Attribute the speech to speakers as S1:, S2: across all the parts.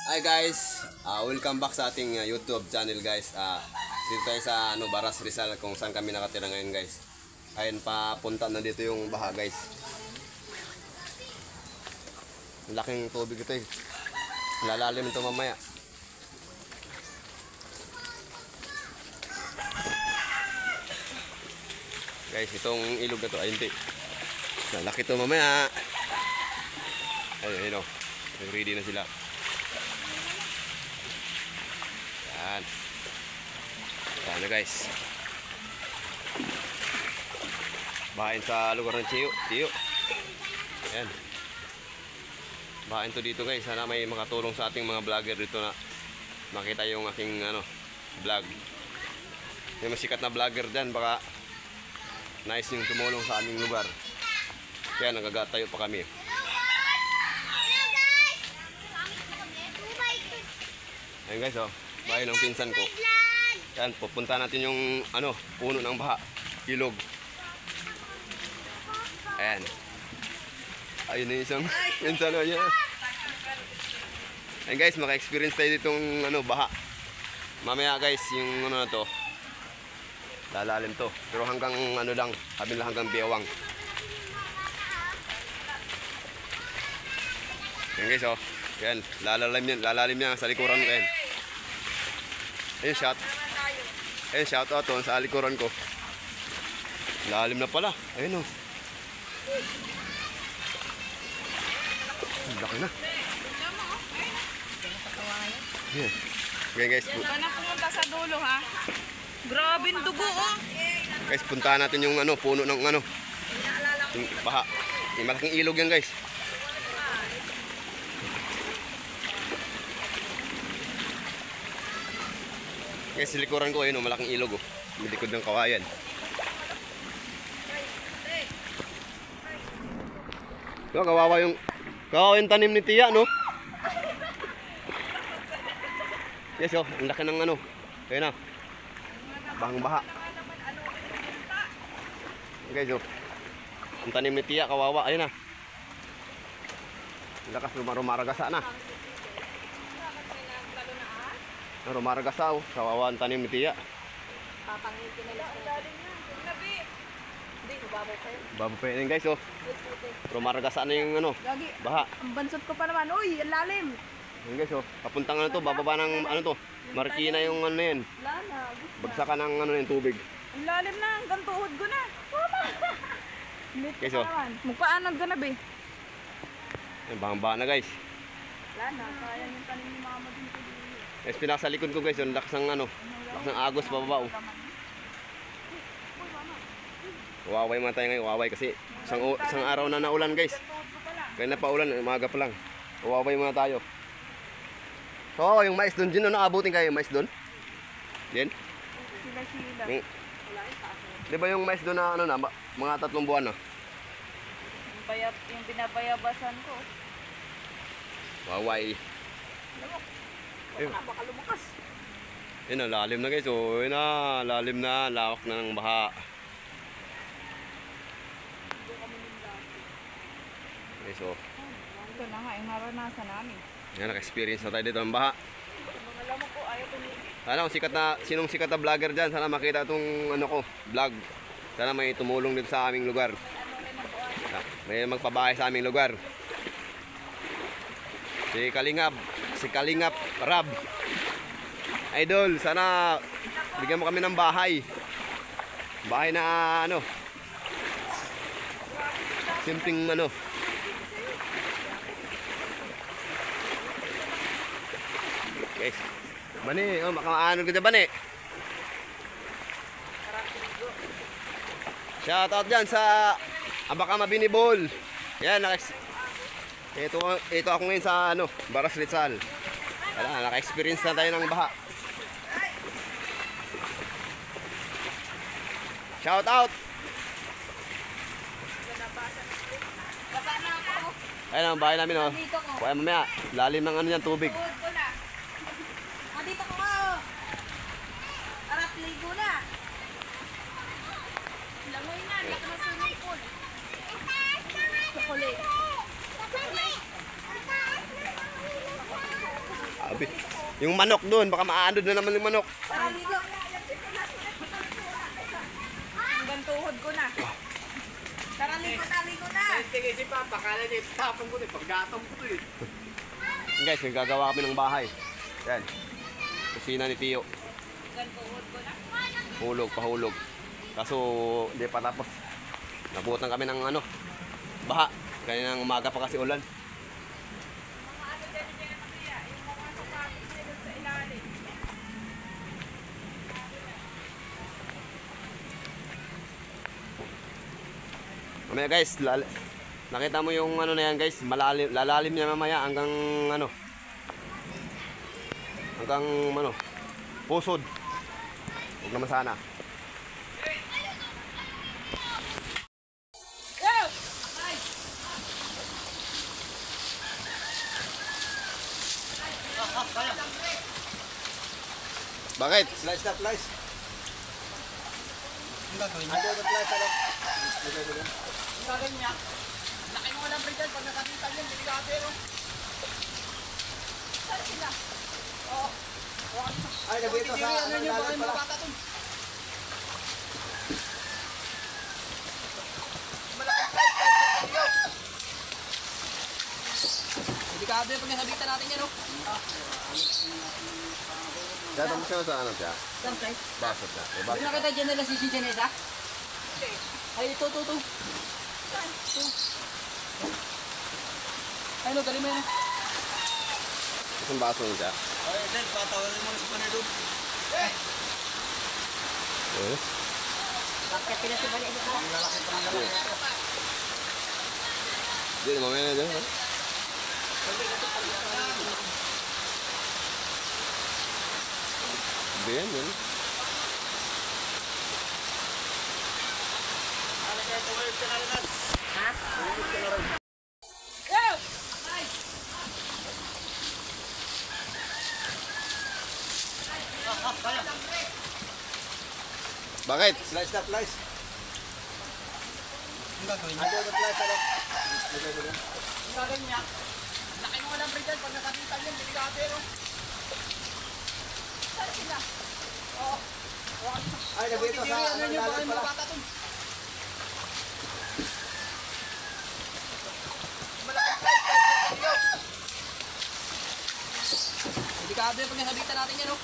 S1: Hi guys, welcome back sa ating YouTube channel guys. Dito tayo sa Baras Rizal kung saan kami nakatira ngayon guys. Ayun, papunta na dito yung baha guys. Laking tubig ito eh. Lalalim ito mamaya. Guys, itong ilog na to, ay hindi. Lalaki ito mamaya. Ayun, ayun o. Ready na sila. Yan. Yan na guys. Bahain sa lugar ng Tiyo. Yan. Bahain to dito guys. Sana may makatulong sa ating mga vlogger dito na makita yung aking vlog. May masikat na vlogger dyan. Baka nice yung tumulong sa aming lugar. Kaya nagagatayo pa kami. Ayun guys, oh. Bahay ng pinsan ko. Yan, pupunta natin yung puno ng baha, ilog. Ayan. Ayun na isang pinsan ko niya. Ayun guys, maka-experience tayo ditong baha. Mamaya guys, yung na to, lalalim to. Pero hanggang lang, sabi nila hanggang bewang. Ayun guys, oh. Yan, lalalim yan sa likuran ko yan. Ayun, shout out to sa likuran ko. Lalim na pala. Ayun o. Laki na. Yeah. Okay guys.
S2: Ito na pumunta sa dulo ha. Grabe yung dugo oh.
S1: Guys, puntahan natin yung puno ng yung baha. Yung malaking ilog yan guys. Guys, likuran ko ayun, malaking ilog oh. May likod ng kawayan. So, kawawa yung tanim ni Tia, no? Yes, oh, ang laki ng ayun na. Bahang baha. Guys, oh. Ang tanim ni Tia, kawawa, ayun na. Lakas rumaragasa na. Rumaragasaw, kawawa ang tanim ni Tia.
S2: Papangitin na lang. Hindi, babaw pa yun.
S1: Babaw pa yun guys, oh. Rumaragasa na yung
S2: Gagi,
S1: baha.
S2: ang bansot ko pa naman. Uy, ang lalim.
S1: Ayun guys, oh. Papuntang to, bababa ng to. Marikina yung yan.
S2: Lana,
S1: Bagsakan ng yung tubig.
S2: ang lalim na, hanggang tuhod ko na.
S1: Guys, oh.
S2: Magpaanag ka na be.
S1: Ayun, bahang baha na guys.
S2: Lana, kaya yung tanim ni mama din ko.
S1: Guys, pinaka sa likod ko guys, yung lakas ng lakas ng agos bababa, oh. Waway man tayo ngayon, waway kasi isang araw na naulan guys. Kaya na pa ulan, umaga pa lang. Waway muna tayo. So, yung mais doon, Jin, naabutin kayo yung mais doon? Jin?
S2: Sila.
S1: Di ba yung mais doon na mga 3 buwan na?
S2: Yung binabayabasan ko.
S1: Waway.
S2: Ayun. Baka lumakas.
S1: Yun, lalim na guys. Oh, yun na, lalim na, lawak na ng baha. Okay, so
S2: Ito na nga, yung naranasan namin.
S1: yan, naka-experience na tayo dito ng baha.
S2: Mga lamok ko, ayaw tumigil.
S1: Sinong sikat na vlogger dyan, sana makita itong vlog. Sana may tumulong dito sa aming lugar. May magpabahay sa aming lugar. Si Kalingap Rab. Idol, sana bigyan mo kami ng bahay. Bahay na simpleng guys. Bani, makamaanod ka dyan, Bani. Shoutout dyan sa Abaka Mabinibol. Yan, ito ako ngayon sa Baras Rizal. Wala, naka-experience na tayo ng baha. Shoutout. Ayun ang bahay namin, oh. Kaya mamaya, lalim ng yan, tubig.
S2: Dito ko nga, Arap ligo na. Langoy na, laki na swimming pool. Chocolate.
S1: Grabe. Yung manok doon, baka maanod na naman yung manok.
S2: Hanggang tuhod ko na. Tara, ligo na.
S3: Sige si Papa, kala niya tapong ko ito, paggatong ko ito.
S1: Guys, nagagawa kami ng bahay. Yan. Kusina ni Tio.
S2: Hanggang tuhod ko na.
S1: Hulog, pahulog. Kaso, hindi pa tapos. Nabutan kami ng ano, baha. Kaya nang umaga pa kasi ulan.
S2: Mga ano dyan na kaya, yung mga sapatos nila sa ilalim.
S1: Mamaya guys, nakita mo yung ano na yan guys, lalalim niya mamaya hanggang ano. Hanggang ano, pusod. Huwag naman sana. Bakit?
S3: Slice na slice. Ano na slice ano? Gagawin niya. Laki mo lang dyan, pag nakakita niyan, delikado yun.
S2: Saan sila?
S3: Ay, nabito sa ano niyo, baka yung mga bata dun. Delikado yun pag nasabitan natin yan, oh.
S1: Dito mo siya sa ano siya?
S2: Saan?
S1: Basot siya. Eh,
S3: Hindi
S1: basot.
S3: nakita dyan nila si Janessa? Ay, ito. Ay, no, galing mo yan.
S1: Isang baso mo siya.
S3: Ay, then, patawarin mo na sa panay doon.
S1: Eh?
S2: Bakit pinasibali ito?
S3: Ang lalaki pa ng lalaki.
S1: Hindi, mamaya na dyan. Hindi yan, yan. Bakit?
S3: Slice na slice. Ano na slice ano? Gagawin niya. Laki mo lang dyan, pag nakakita niyan, delikado yun, oh.
S2: Saan sila?
S3: Ay, nabito sa ano niyo, baka yung mga bata dun. Delikado yun pag nasabitan natin yan, oh.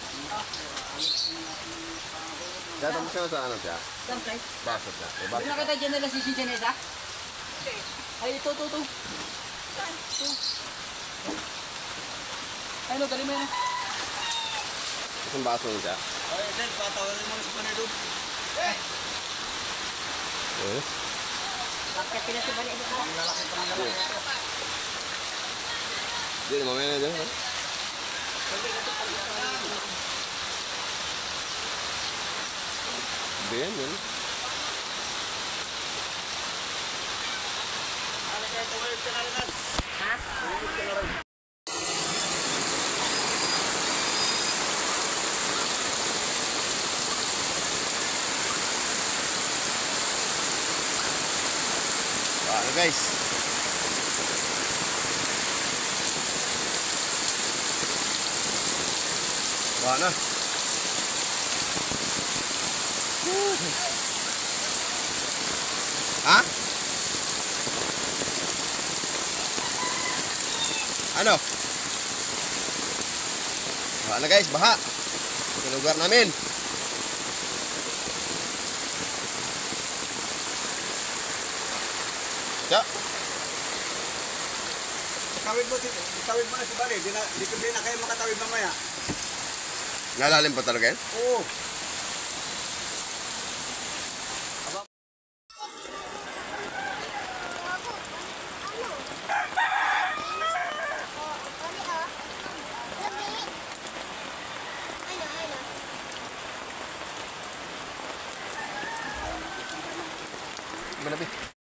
S1: Dito mo siya sa ano siya?
S3: Saan, slice?
S1: Basot siya. Eh,
S3: Hindi
S1: basot.
S3: nakita dyan nila si Janessa? Ay, ito. Ay, no, galing mo yan.
S1: Isang baso mo siya.
S3: Ay, then, patawarin mo na sa panay doon.
S1: Eh?
S2: Bakit pinasibali ito?
S3: Ang lalaki pa ng lalaki.
S1: Hindi, mamaya na dyan. Hindi yan, yan. Ano guys? Wala na. Ha? Ano? Wala na guys, baha. Sa lugar namin. Tiyo.
S3: Itawid mo na si Bali. Di na kayo makatawid mamaya.
S1: Nalalim pa talaga yan?
S3: Oo.
S1: Manabi.